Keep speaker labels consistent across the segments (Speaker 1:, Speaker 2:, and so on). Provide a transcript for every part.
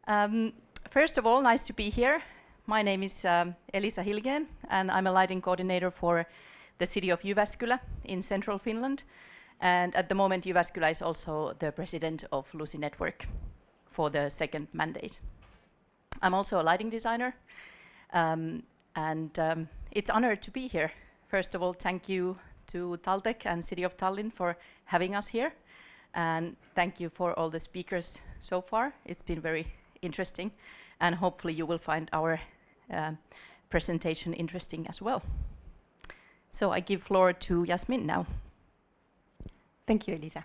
Speaker 1: First of all, nice to be here. My name is Elisa Hillgen, and I'm a lighting coordinator for the city of Jyväskylä in central Finland. And at the moment, Jyväskylä is also the president of Lucy Network for the second mandate. I'm also a lighting designer, and it's an honor to be here. First of all, thank you to Taltech and City of Tallinn for having us here. And thank you for all the speakers so far. It's been very interesting, and hopefully you will find our presentation interesting as well. So I give floor to Jasmine now.
Speaker 2: Thank you, Elisa.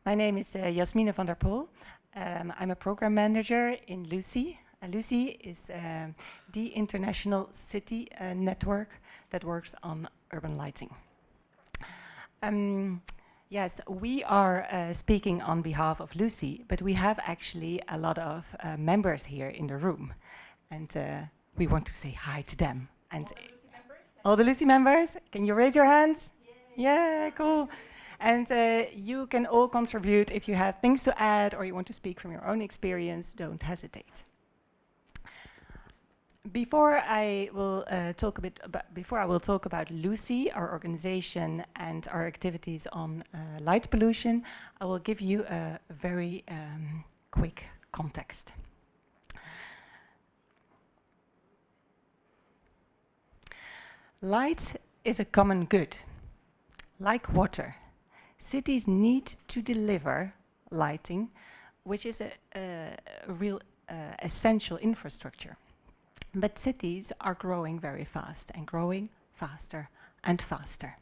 Speaker 2: My name is Jasmine van der Poel. I'm a program manager in Lucy. Lucy is the international city network that works on urban lighting. Yes, we are speaking on behalf of Lucy, but we have actually a lot of members here in the room, and we want to say hi to them. And all the Lucy members, can you raise your hands? Yay. Yeah, cool. And you can all contribute if you have things to add or you want to speak from your own experience, don't hesitate. Before I will talk about Lucy, our organization, and our activities on light pollution, I will give you a very quick context. Light is a common good, like water. Cities need to deliver lighting, which is a real essential infrastructure. But cities are growing very fast and growing faster and faster.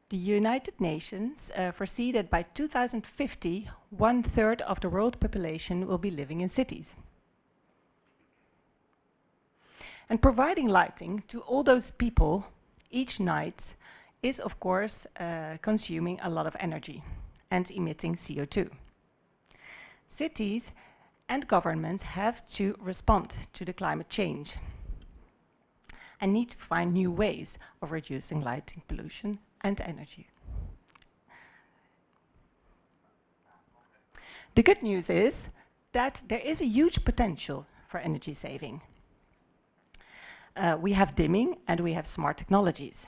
Speaker 2: The United Nations foresee that by 2050, 1/3 of the world population will be living in cities. And providing lighting to all those people each night is, of course, consuming a lot of energy and emitting CO2. Cities and governments have to respond to the climate change and need to find new ways of reducing lighting pollution and energy. The good news is that there is a huge potential for energy saving. We have dimming and we have smart technologies.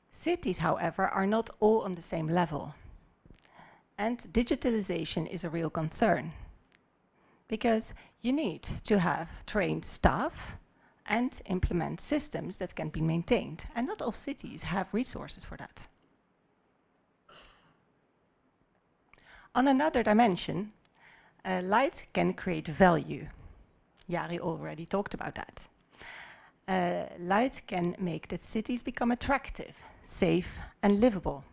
Speaker 2: Cities, however, are not all on the same level. And digitalization is a real concern, because you need to have trained staff and implement systems that can be maintained. And not all cities have resources for that. On another dimension, light can create value. Jari already talked about that. Light can make that cities become attractive, safe and livable.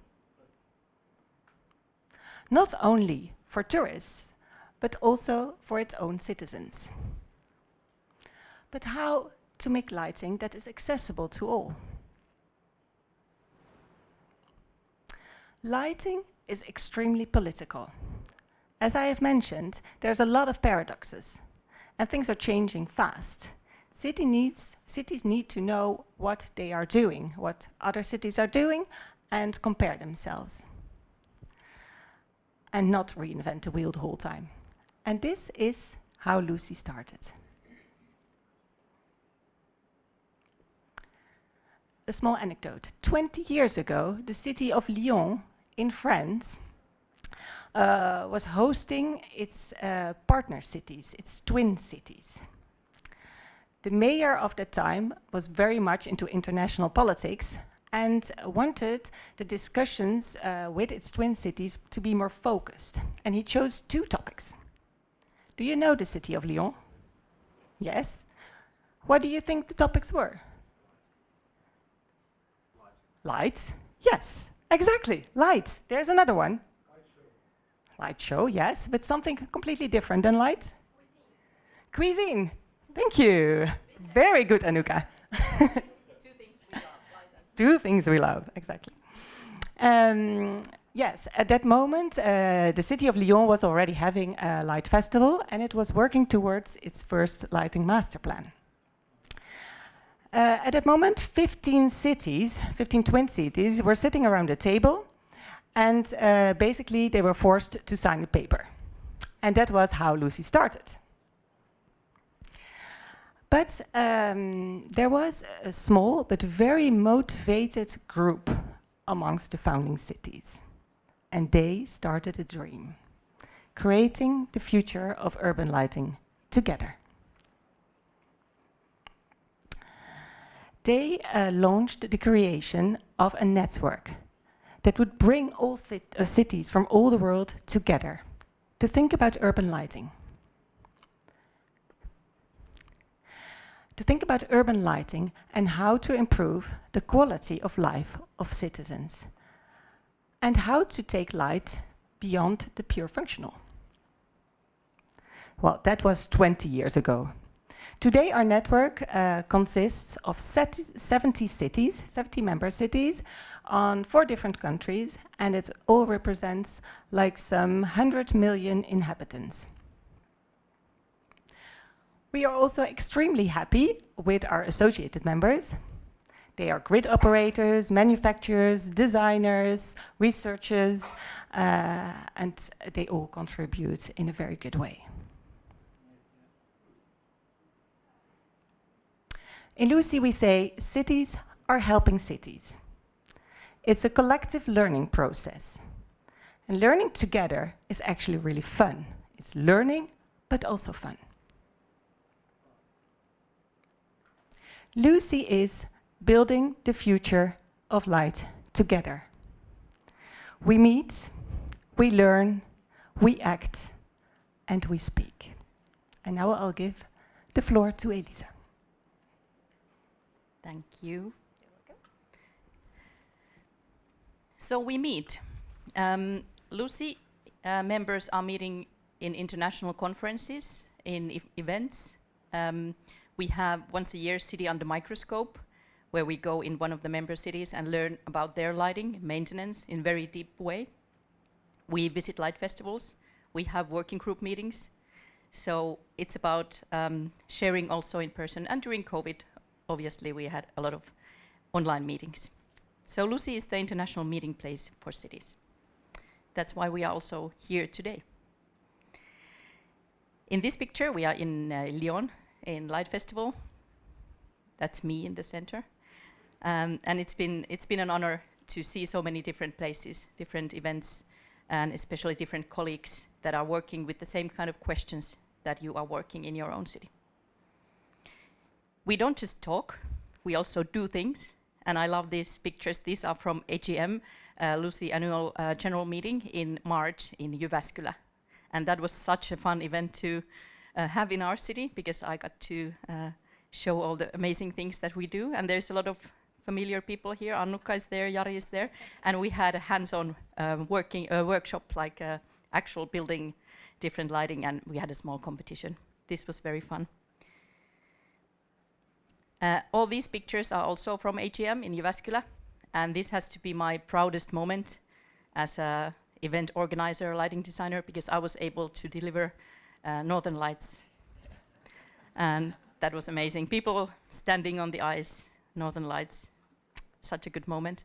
Speaker 2: Not only for tourists, but also for its own citizens. But how to make lighting that is accessible to all? Lighting is extremely political. As I have mentioned, there's a lot of paradoxes, and things are changing fast. Cities need to know what they are doing, what other cities are doing, and compare themselves. And not reinvent the wheel the whole time. And this is how Lucy started. A small anecdote. 20 years ago, the city of Lyon in France was hosting its partner cities, its twin cities. The mayor of that time was very much into international politics and wanted the discussions with its twin cities to be more focused. And he chose 2 topics. Do you know the city of Lyon? Yes. What do you think the topics were? Light. Yes, exactly, light. There's another one. Light show, yes, but something completely different than light. Cuisine. Thank you. Very good, Anuka. Two things we love, exactly. Yes, at that moment, the city of Lyon was already having a light festival, and it was working towards its first lighting master plan. At that moment, 15 cities, 15 twin cities, were sitting around a table, and basically they were forced to sign a paper. And that was how Lucy started. But there was a small but very motivated group amongst the founding cities. And they started a dream, creating the future of urban lighting together. They launched the creation of a network that would bring all cities from all the world together to think about urban lighting. To think about urban lighting and how to improve the quality of life of citizens, and how to take light beyond the pure functional. Well, that was 20 years ago. Today our network consists of 70 cities, 70 member cities on 4 different countries, and it all represents like some 100 million inhabitants. We are also extremely happy with our associated members. They are grid operators, manufacturers, designers, researchers, and they all contribute in a very good way. In Lucy we say, cities are helping cities. It's a collective learning process. And learning together is actually really fun. It's learning, but also fun. Lucy is building the future of light together. We meet, we learn, we act, and we speak. And now I'll give the floor to Elisa.
Speaker 1: Thank you. So we meet. Lucy members are meeting in international conferences, in events. We have once a year City Under Microscope, where we go in one of the member cities and learn about their lighting, maintenance in very deep way. We visit light festivals. We have working group meetings. So it's about sharing also in person. And during COVID, obviously, we had a lot of online meetings. So Lucy is the international meeting place for cities. That's why we are also here today. In this picture, we are in Lyon, in Light Festival. That's me in the center. And it's been an honor to see so many different places, different events, and especially different colleagues that are working with the same kind of questions that you are working in your own city. We don't just talk, we also do things. And I love these pictures. These are from AGM, Lucy annual general meeting in March in Jyväskylä. And that was such a fun event to have in our city, because I got to show all the amazing things that we do. And there's a lot of familiar people here. Annukka is there, Jari is there. And we had a hands-on workshop, like actual building different lighting, and we had a small competition. This was very fun. All these pictures are also from AGM in Jyväskylä, and this has to be my proudest moment as an event organizer, lighting designer, because I was able to deliver Northern Lights. And that was amazing. People standing on the ice, Northern Lights, such a good moment.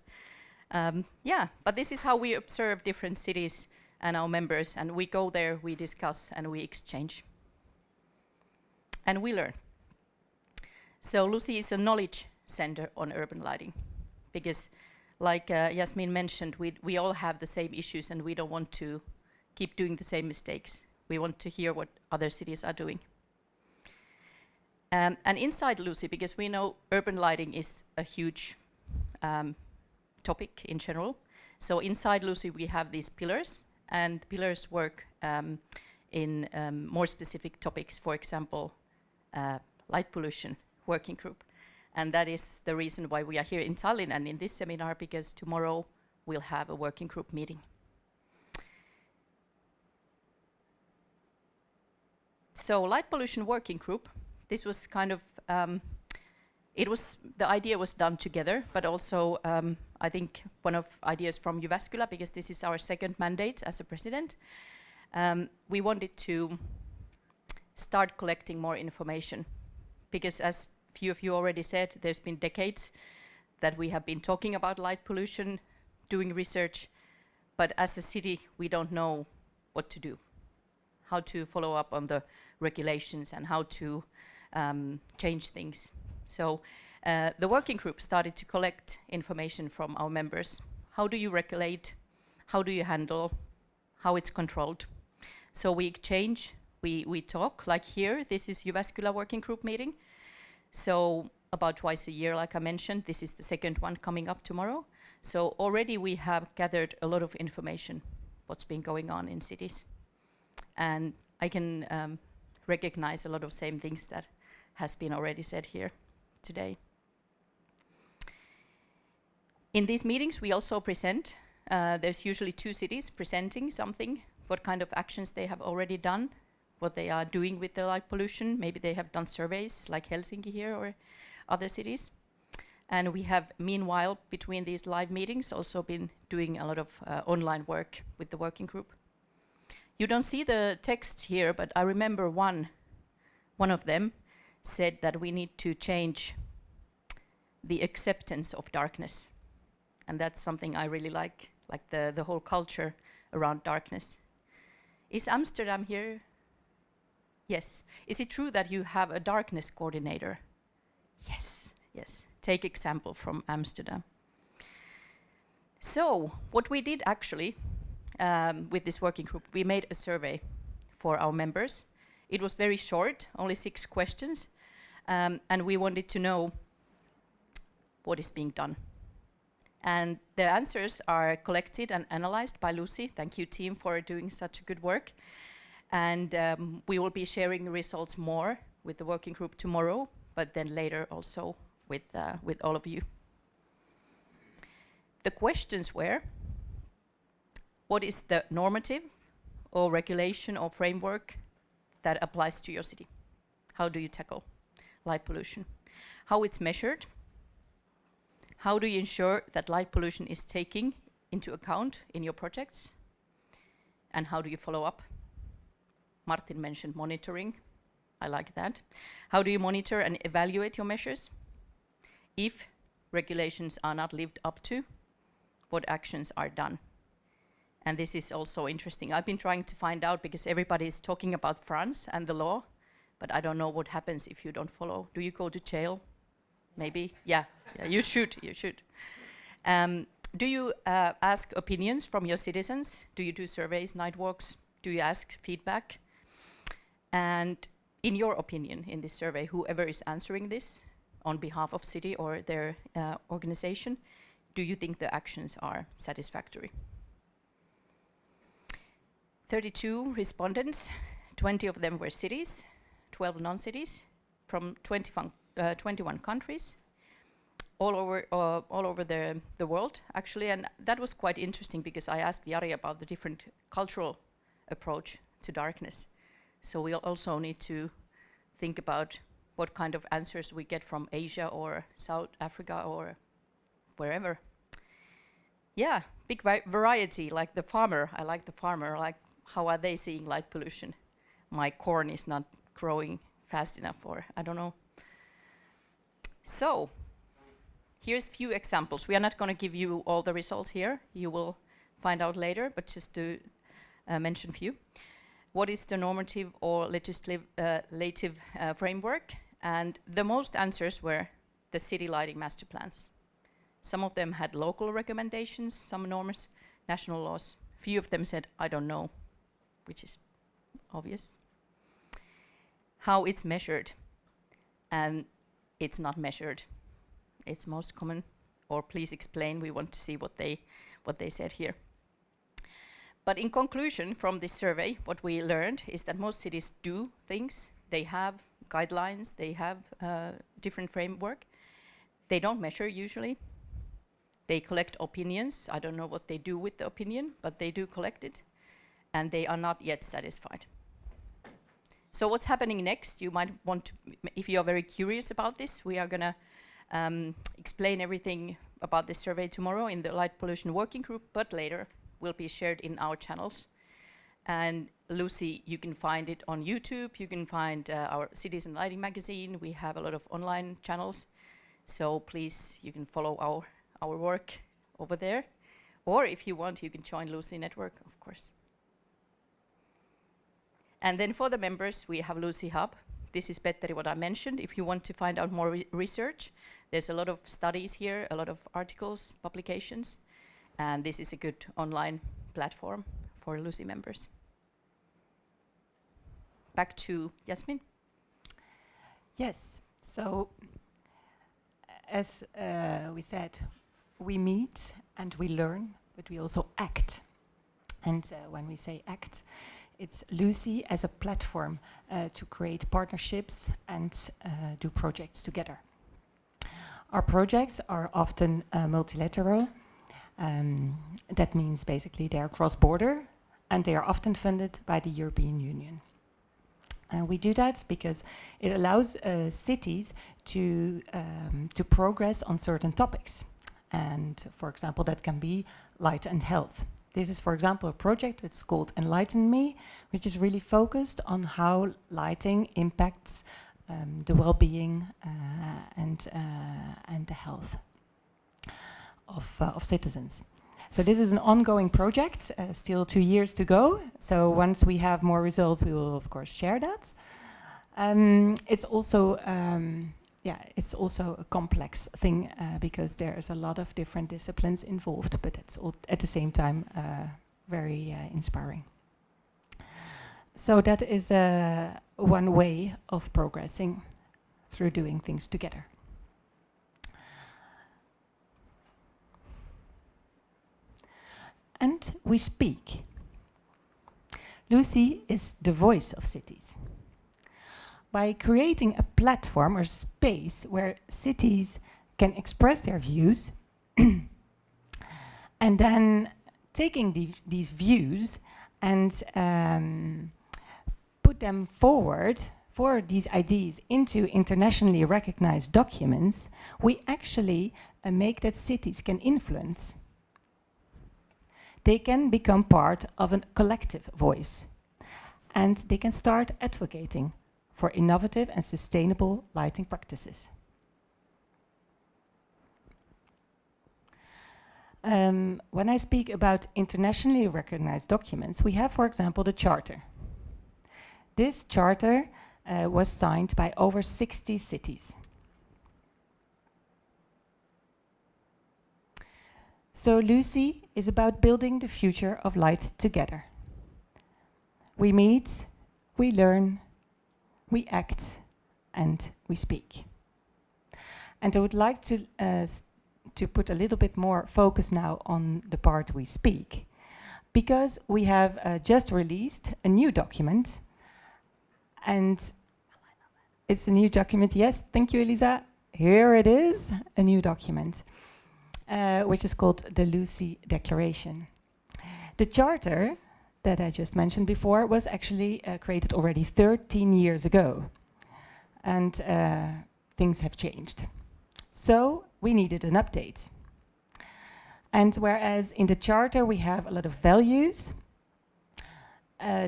Speaker 1: Yeah, but this is how we observe different cities and our members, and we go there, we discuss, and we exchange. And we learn. So Lucy is a knowledge center on urban lighting, because like Jasmine mentioned, we all have the same issues, and we don't want to keep doing the same mistakes. We want to hear what other cities are doing. And inside Lucy, because we know urban lighting is a huge topic in general, so inside Lucy we have these pillars, and pillars work in more specific topics, for example, light pollution working group. And that is the reason why we are here in Tallinn and in this seminar, because tomorrow we'll have a working group meeting. So light pollution working group, this was kind of, the idea was done together, but also I think one of ideas from Jyväskylä, because this is our second mandate as a president. We wanted to start collecting more information, because as few of you already said, there's been decades that we have been talking about light pollution, doing research, but as a city, we don't know what to do, how to follow up on the regulations and how to change things. So the working group started to collect information from our members. How do you regulate? How do you handle? How it's controlled? So we exchange, we talk, like here, this is Jyväskylä working group meeting. So about twice a year, like I mentioned, this is the second one coming up tomorrow. So already we have gathered a lot of information, what's been going on in cities. And I can recognize a lot of same things that has been already said here today. In these meetings, we also present. There's usually 2 cities presenting something, what kind of actions they have already done, what they are doing with the light pollution. Maybe they have done surveys like Helsinki here or other cities. And we have, meanwhile, between these live meetings, also been doing a lot of online work with the working group. You don't see the text here, but I remember one of them said that we need to change the acceptance of darkness. And that's something I really like the whole culture around darkness. Is Amsterdam here? Yes. Is it true that you have a darkness coordinator? Yes, yes. Take example from Amsterdam. So, what we did actually with this working group, we made a survey for our members. It was very short, only 6 questions, and we wanted to know what is being done. And the answers are collected and analyzed by Lucy. Thank you, team, for doing such good work. And we will be sharing results more with the working group tomorrow, but then later also with all of you. The questions were, what is the normative or regulation or framework that applies to your city? How do you tackle light pollution? How it's measured? How do you ensure that light pollution is taken into account in your projects? And how do you follow up? Martin mentioned monitoring. I like that. How do you monitor and evaluate your measures? If regulations are not lived up to, what actions are done? And this is also interesting. I've been trying to find out because everybody is talking about France and the law, but I don't know what happens if you don't follow. Do you go to jail? Maybe? Yeah, you should. Do you ask opinions from your citizens? Do you do surveys, night walks? Do you ask feedback? And in your opinion, in this survey, whoever is answering this on behalf of city or their organization, do you think the actions are satisfactory? 32 respondents, 20 of them were cities, 12 non-cities, from 21 countries, all over the world, actually. And that was quite interesting because I asked Jari about the different cultural approach to darkness. So we also need to think about what kind of answers we get from Asia or South Africa or wherever. Yeah, big variety, like the farmer. I like the farmer, like how are they seeing light pollution? My corn is not growing fast enough, or I don't know. So, here's a few examples. We are not going to give you all the results here. You will find out later, but just to mention a few. What is the normative or legislative framework? And the most answers were the city lighting master plans. Some of them had local recommendations, some norms, national laws. Few of them said, I don't know, which is obvious. How it's measured, and it's not measured. It's most common, or please explain, we want to see what they said here. But in conclusion from this survey, what we learned is that most cities do things. They have guidelines, they have different framework. They don't measure usually. They collect opinions. I don't know what they do with the opinion, but they do collect it. And they are not yet satisfied. So what's happening next? You might want to, if you are very curious about this, we are going to explain everything about this survey tomorrow in the Light Pollution Working Group, but later will be shared in our channels. And Lucy, you can find it on YouTube. You can find our Cities and Lighting magazine. We have a lot of online channels. So please, you can follow our work over there. Or if you want, you can join Lucy Network, of course. And then for the members, we have Lucy Hub. This is Petteri, what I mentioned. If you want to find out more research, there's a lot of studies here, a lot of articles, publications, and this is a good online platform for Lucy members. Back to Jasmine.
Speaker 2: Yes, so as we said, we meet and we learn, but we also act. And when we say act, it's Lucy as a platform to create partnerships and do projects together. Our projects are often multilateral. That means basically they are cross-border and they are often funded by the European Union. We do that because it allows cities to progress on certain topics. And for example, that can be light and health. This is, for example, a project that's called Enlighten Me, which is really focused on how lighting impacts the well-being and the health of citizens. So this is an ongoing project, still 2 years to go. So once we have more results, we will of course share that. It's also a complex thing because there's a lot of different disciplines involved, but it's all at the same time very inspiring. So that is one way of progressing through doing things together. And we speak. Lucy is the voice of cities. By creating a platform or space where cities can express their views and then taking these views and put them forward for these ideas into internationally recognized documents, we actually make that cities can influence. They can become part of a collective voice and they can start advocating for innovative and sustainable lighting practices. When I speak about internationally recognized documents, we have, for example, the Charter. This Charter was signed by over 60 cities. So Lucy is about building the future of light together. We meet, we learn, we act, and we speak. And I would like to put a little bit more focus now on the part we speak, because we have just released a new document, and it's a new document. Yes, thank you, Elisa. Here it is, a new document, which is called the Lucy Declaration. The Charter that I just mentioned before was actually created already 13 years ago, and things have changed. So we needed an update. And whereas in the Charter we have a lot of values,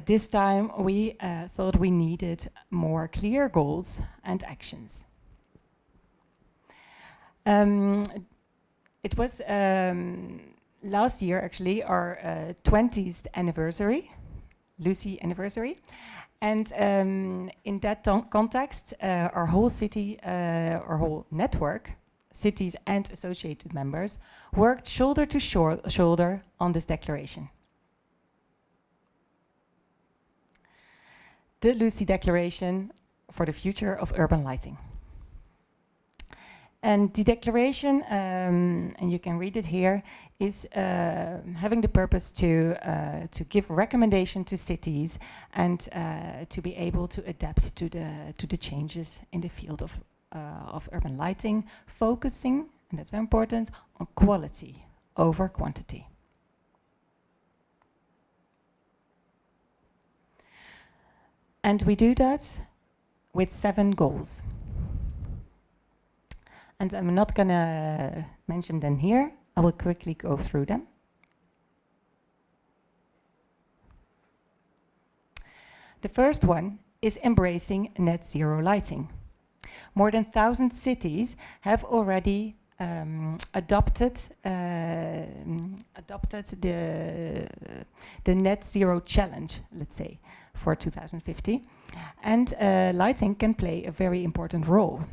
Speaker 2: this time we thought we needed more clear goals and actions. It was last year actually our 20th anniversary, Lucy anniversary, and in that context our whole city, our whole network, cities and associated members, worked shoulder to shoulder on this declaration. The Lucy Declaration for the Future of Urban Lighting. And the declaration, and you can read it here, is having the purpose to give recommendation to cities and to be able to adapt to the changes in the field of urban lighting, focusing, and that's very important, on quality over quantity. And we do that with 7 goals. And I'm not going to mention them here. I will quickly go through them. The first one is embracing net zero lighting. More than 1,000 cities have already adopted the net zero challenge, let's say, for 2050. And lighting can play a very important role.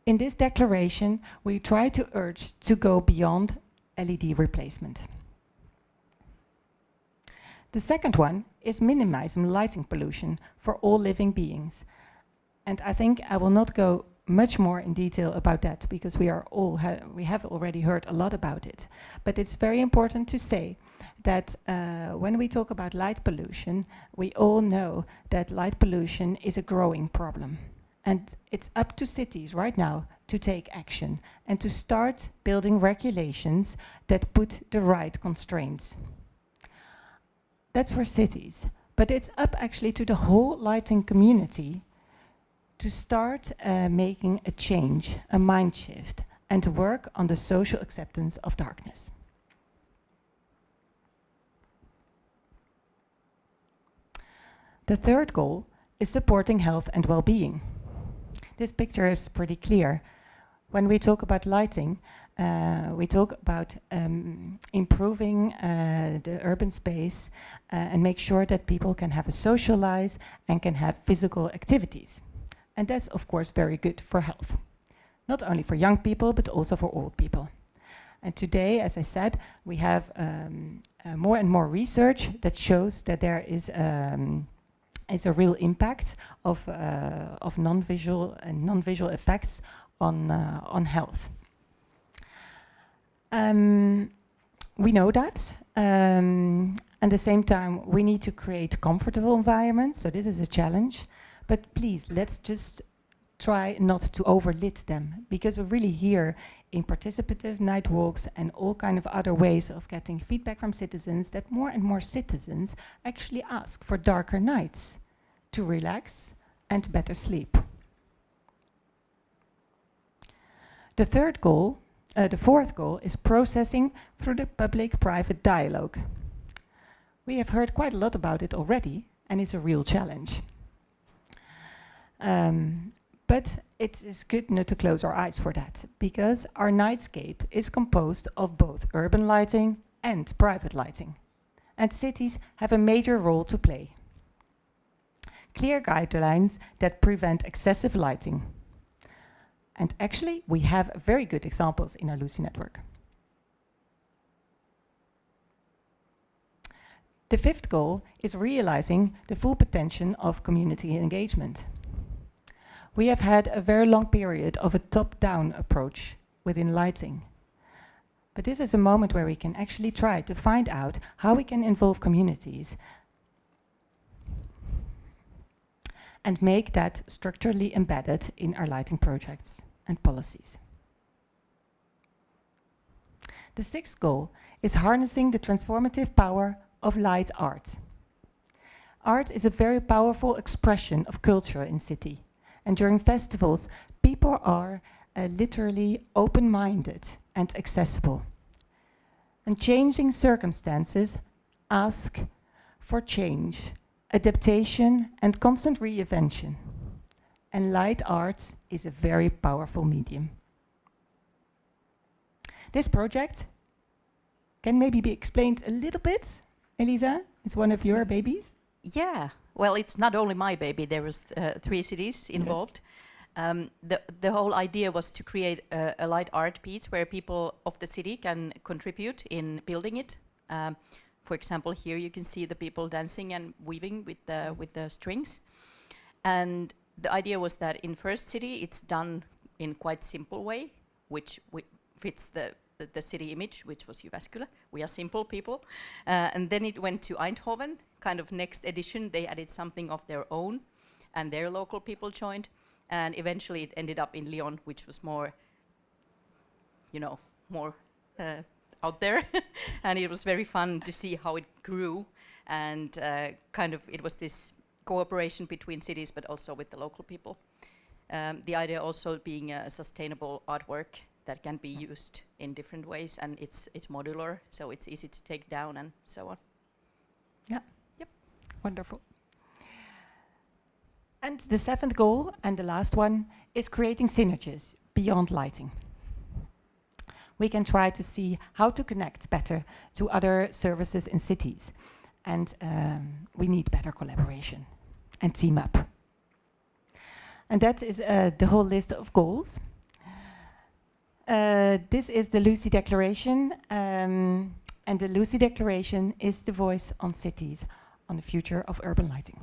Speaker 2: In this declaration, we try to urge to go beyond LED replacement. The second one is minimizing lighting pollution for all living beings. And I think I will not go much more in detail about that because we have already heard a lot about it. But it's very important to say that when we talk about light pollution, we all know that light pollution is a growing problem. And it's up to cities right now to take action and to start building regulations that put the right constraints. That's for cities, but it's up actually to the whole lighting community to start making a change, a mind shift, and to work on the social acceptance of darkness. The third goal is supporting health and well-being. This picture is pretty clear. When we talk about lighting, we talk about improving the urban space and make sure that people can have a social life and can have physical activities. And that's, of course, very good for health. Not only for young people, but also for old people. And today, as I said, we have more and more research that shows that there is a real impact of non-visual and non-visual effects on health. We know that. At the same time, we need to create comfortable environments. So this is a challenge. But please, let's just try not to overlit them, because we're really here in participative night walks and all kind of other ways of getting feedback from citizens that more and more citizens actually ask for darker nights to relax and better sleep. The fourth goal is processing through the public-private dialogue. We have heard quite a lot about it already, and it's a real challenge. But it is good not to close our eyes for that, because our nightscape is composed of both urban lighting and private lighting. And cities have a major role to play. Clear guidelines that prevent excessive lighting. And actually, we have very good examples in our Lucy network. The fifth goal is realizing the full potential of community engagement. We have had a very long period of a top-down approach within lighting. But this is a moment where we can actually try to find out how we can involve communities and make that structurally embedded in our lighting projects and policies. The sixth goal is harnessing the transformative power of light art. Art is a very powerful expression of culture in city. And during festivals, people are literally open-minded and accessible. And changing circumstances ask for change, adaptation, and constant reinvention. And light art is a very powerful medium. This project can maybe be explained a little bit. Elisa, it's one of your babies.
Speaker 1: Yeah, well, it's not only my baby. There was 3 cities involved. Yes. The whole idea was to create a light art piece where people of the city can contribute in building it. For example, here you can see the people dancing and weaving with the strings. And the idea was that in first city, it's done in quite simple way, which fits the city image, which was Jyväskylä. We are simple people. And then it went to Eindhoven, kind of next edition. They added something of their own, and their local people joined. And eventually it ended up in Lyon, which was more, more out there. And it was very fun to see how it grew. And it was this cooperation between cities, but also with the local people. The idea also being a sustainable artwork that can be used in different ways, and it's modular, so it's easy to take down and so on.
Speaker 2: Yeah.
Speaker 1: Yep.
Speaker 2: Wonderful. And the seventh goal, and the last one, is creating synergies beyond lighting. We can try to see how to connect better to other services in cities. And we need better collaboration and team up. And that is the whole list of goals. This is the Lucy Declaration. And the Lucy Declaration is the voice on cities, on the future of urban lighting.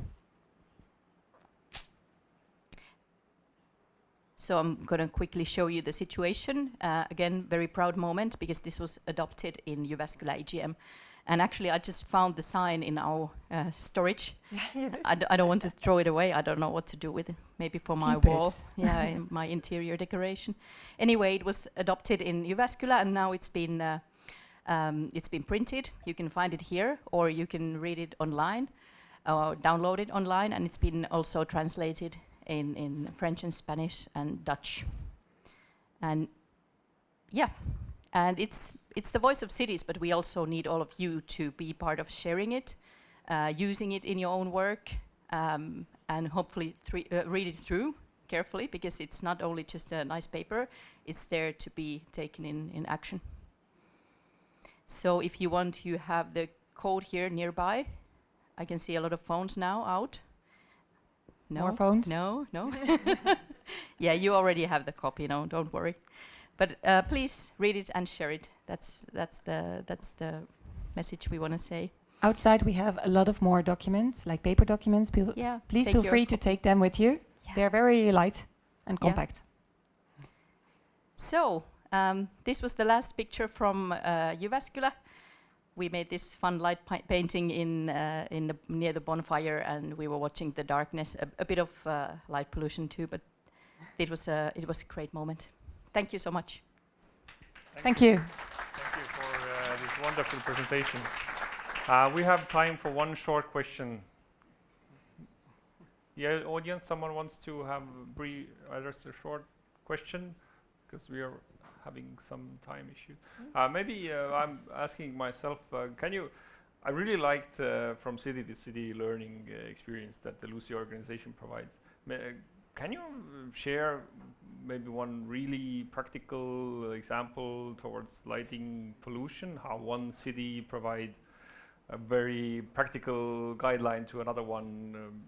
Speaker 1: So I'm going to quickly show you the situation. Again, very proud moment because this was adopted in Jyväskylä EGM. And actually, I just found the sign in our storage. I don't want to throw it away. I don't know what to do with it. Maybe for my wall. Yeah, in my interior decoration. Anyway, it was adopted in Jyväskylä, and now it's been printed. You can find it here, or you can read it online, or download it online, and it's been also translated in French and Spanish and Dutch. And yeah, and it's the voice of cities, but we also need all of you to be part of sharing it, using it in your own work, and hopefully read it through carefully, because it's not only just a nice paper, it's there to be taken in action. So if you want, you have the code here nearby. I can see a lot of phones now out. No?
Speaker 2: More phones?
Speaker 1: No. Yeah, you already have the copy. No, don't worry. But please read it and share it. That's the message we want to say.
Speaker 2: Outside we have a lot of more documents, like paper documents. Please feel free to take them with you. Yeah. They're very light and compact.
Speaker 1: So this was the last picture from Jyväskylä. We made this fun light painting near the bonfire, and we were watching the darkness, a bit of light pollution too, but it was a great moment. Thank you so much.
Speaker 2: Thank you.
Speaker 3: Thank you for this wonderful presentation. We have time for one short question. Yeah, audience, someone wants to have address a short question, because we are having some time issue. Maybe I'm asking myself, I really liked from city to city learning experience that the Lucy organization provides. Can you share maybe one really practical example towards lighting pollution, how one city provide a very practical guideline to another one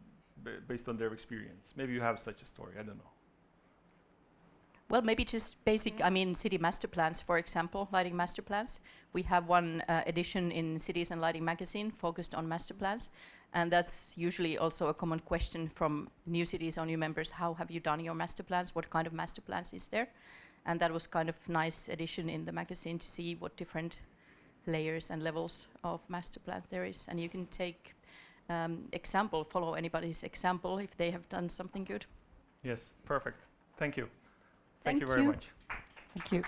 Speaker 3: based on their experience? Maybe you have such a story, I don't know.
Speaker 1: Well, maybe just basic, city master plans, for example, lighting master plans. We have one edition in Cities and Lighting magazine focused on master plans. And that's usually also a common question from new cities or new members. How have you done your master plans? What kind of master plans is there? And that was kind of nice addition in the magazine to see what different layers and levels of master plans there is. And you can take follow anybody's example if they have done something good.
Speaker 3: Yes, perfect. Thank you.
Speaker 1: Thank
Speaker 3: you very much.
Speaker 2: Thank you.